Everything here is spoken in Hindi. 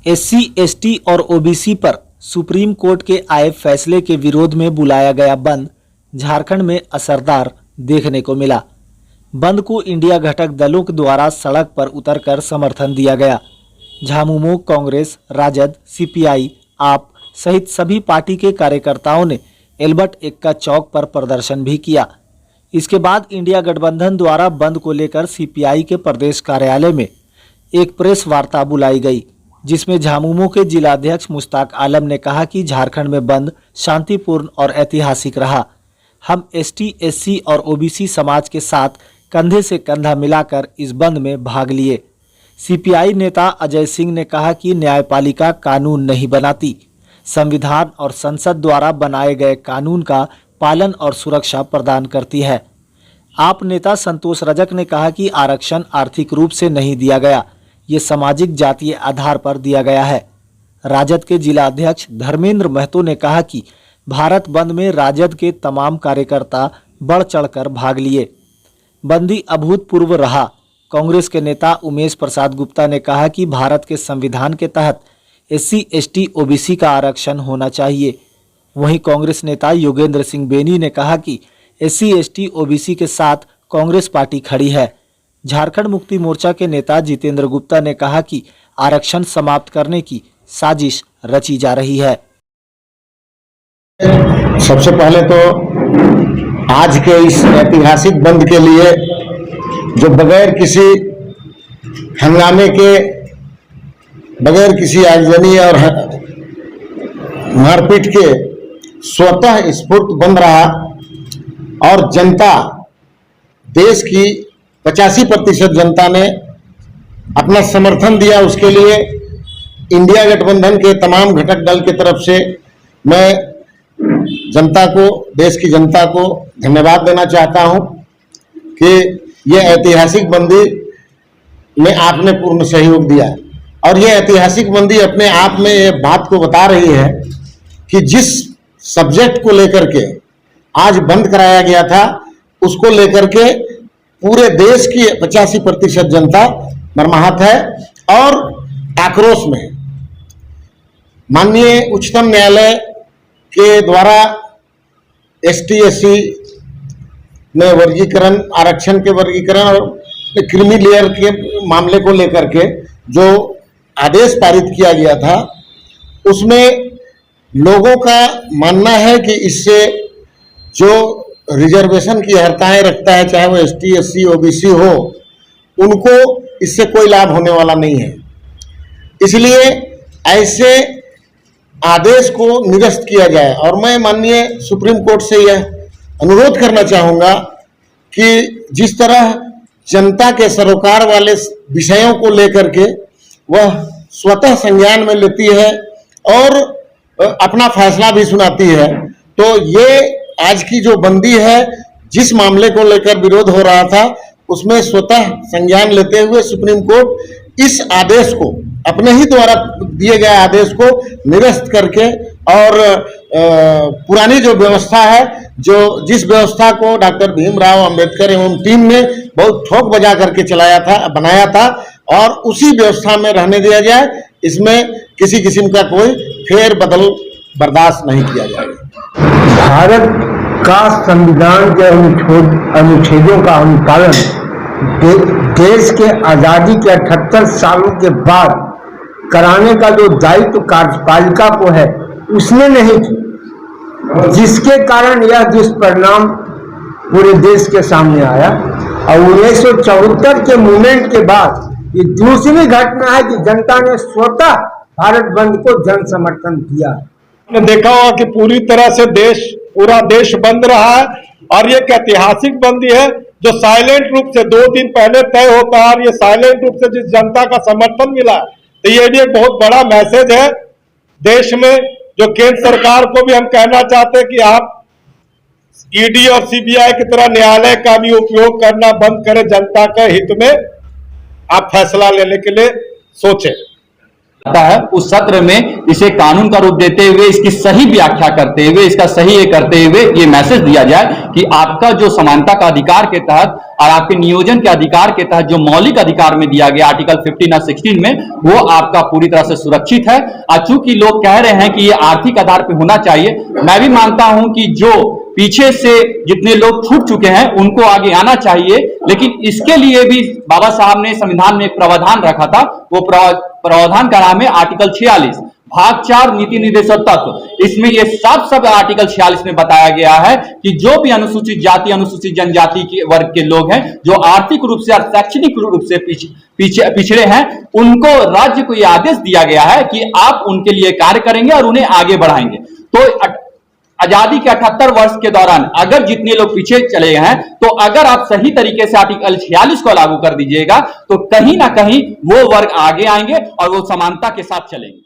एससी, एसटी और ओबीसी पर सुप्रीम कोर्ट के आए फैसले के विरोध में बुलाया गया बंद झारखंड में असरदार देखने को मिला। बंद को इंडिया घटक दलों के द्वारा सड़क पर उतरकर समर्थन दिया गया। झामुमो, कांग्रेस, राजद, सीपीआई, आप सहित सभी पार्टी के कार्यकर्ताओं ने एल्बर्ट एक्का चौक पर प्रदर्शन भी किया। इसके बाद इंडिया गठबंधन द्वारा बंद को लेकर सीपीआई के प्रदेश कार्यालय में एक प्रेस वार्ता बुलाई गई, जिसमें झामुमो के जिलाध्यक्ष मुश्ताक आलम ने कहा कि झारखंड में बंद शांतिपूर्ण और ऐतिहासिक रहा। हम एसटी, एससी और ओबीसी समाज के साथ कंधे से कंधा मिलाकर इस बंद में भाग लिए। सीपीआई नेता अजय सिंह ने कहा कि न्यायपालिका कानून नहीं बनाती, संविधान और संसद द्वारा बनाए गए कानून का पालन और सुरक्षा प्रदान करती है। आप नेता संतोष रजक ने कहा कि आरक्षण आर्थिक रूप से नहीं दिया गया, ये सामाजिक जातीय आधार पर दिया गया है। राजद के जिला अध्यक्ष धर्मेंद्र महतो ने कहा कि भारत बंद में राजद के तमाम कार्यकर्ता बढ़ चढ़कर भाग लिए। बंदी अभूतपूर्व रहा। कांग्रेस के नेता उमेश प्रसाद गुप्ता ने कहा कि भारत के संविधान के तहत एससी, एसटी, ओबीसी का आरक्षण होना चाहिए। वहीं कांग्रेस नेता योगेंद्र सिंह बेनी ने कहा कि एससी, एसटी, ओबीसी के साथ कांग्रेस पार्टी खड़ी है। झारखंड मुक्ति मोर्चा के नेता जितेंद्र गुप्ता ने कहा कि आरक्षण समाप्त करने की साजिश रची जा रही है। सबसे पहले तो आज के इस ऐतिहासिक बंद के लिए जो बगैर किसी हंगामे के, बगैर किसी आगजनी और मारपीट के स्वतः स्फूर्त बंद रहा और जनता, देश की 85% जनता ने अपना समर्थन दिया। उसके लिए इंडिया गठबंधन के तमाम घटक दल की तरफ से मैं जनता को, देश की जनता को धन्यवाद देना चाहता हूं कि यह ऐतिहासिक बंदी में आपने पूर्ण सहयोग दिया। और यह ऐतिहासिक बंदी अपने आप में ये बात को बता रही है कि जिस सब्जेक्ट को लेकर के आज बंद कराया गया था, उसको लेकर के पूरे देश की 85% जनता मर्माहत है और आक्रोश में है। माननीय उच्चतम न्यायालय के द्वारा एसटी, एससी में वर्गीकरण, आरक्षण के वर्गीकरण और क्रीमी लेयर के मामले को लेकर के जो आदेश पारित किया गया था, उसमें लोगों का मानना है कि इससे जो रिजर्वेशन की अर्हताएं रखता है, चाहे वो एसटी, एससी, ओबीसी हो, उनको इससे कोई लाभ होने वाला नहीं है। इसलिए ऐसे आदेश को निरस्त किया जाए। और मैं माननीय सुप्रीम कोर्ट से यह अनुरोध करना चाहूँगा कि जिस तरह जनता के सरोकार वाले विषयों को लेकर के वह स्वतः संज्ञान में लेती है और अपना फैसला भी सुनाती है, तो ये आज की जो बंदी है, जिस मामले को लेकर विरोध हो रहा था, उसमें स्वतः संज्ञान लेते हुए सुप्रीम कोर्ट इस आदेश को, अपने ही द्वारा दिए गए आदेश को निरस्त करके और पुरानी जो व्यवस्था है, जो जिस व्यवस्था को डॉक्टर भीमराव अंबेडकर एवं टीम ने बहुत ठोक बजा करके बनाया था, और उसी व्यवस्था में रहने दिया जाए। इसमें किसी किस्म का कोई फेर बदल बर्दाश्त नहीं किया जाएगा। भारत का संविधान के अनुच्छेदों का अनुपालन देश के आजादी के 78 सालों के बाद कराने का जो दायित्व कार्यपालिका को है, उसने नहीं की, जिसके कारण यह दुष्परिणाम पूरे देश के सामने आया। और 1974 के मूवमेंट के बाद ये दूसरी घटना है कि जनता ने स्वतः भारत बंद को जन समर्थन दिया। आपने देखा होगा कि पूरी तरह से पूरा देश बंद रहा है और ये एक ऐतिहासिक बंदी है जो साइलेंट रूप से 2 दिन पहले तय होता है, और ये साइलेंट रूप से जिस जनता का समर्थन मिला, तो ये भी एक बहुत बड़ा मैसेज है देश में, जो केंद्र सरकार को भी हम कहना चाहते हैं कि आप ईडी और सीबीआई की तरह न्यायालय का भी उपयोग करना बंद करें। जनता के हित में आप फैसला लेने के लिए सोचें। है उस सत्र में इसे कानून का रूप देते हुए, इसकी सही व्याख्या करते हुए, इसका सही ये करते हुए ये मैसेज दिया जाए कि आपका जो समानता का अधिकार के तहत और आपके नियोजन के अधिकार के तहत जो मौलिक अधिकार में दिया गया आर्टिकल 15 और 16 में, वो आपका पूरी तरह से सुरक्षित है। चूंकि लोग कह रहे हैं कि ये आर्थिक आधार पर होना चाहिए, मैं भी मानता हूं कि जो पीछे से जितने लोग छूट चुके हैं उनको आगे आना चाहिए, लेकिन इसके लिए भी बाबा साहब ने संविधान में एक प्रावधान रखा था। वो प्रावधान का नाम है आर्टिकल 46 भाग 4 नीति निर्देशक तत्व। इसमें ये सब आर्टिकल 46 में बताया गया है कि जो भी अनुसूचित जाति, अनुसूचित जनजाति के वर्ग के लोग हैं जो आर्थिक रूप से और शैक्षणिक रूप से पिछड़े हैं, उनको राज्य को यह आदेश दिया गया है कि आप उनके लिए कार्य करेंगे और उन्हें आगे बढ़ाएंगे। तो आजादी के 78 वर्ष के दौरान अगर जितने लोग पीछे चले गए हैं, तो अगर आप सही तरीके से आर्टिकल 46 को लागू कर दीजिएगा तो कहीं ना कहीं वो वर्ग आगे आएंगे और वो समानता के साथ चलेंगे।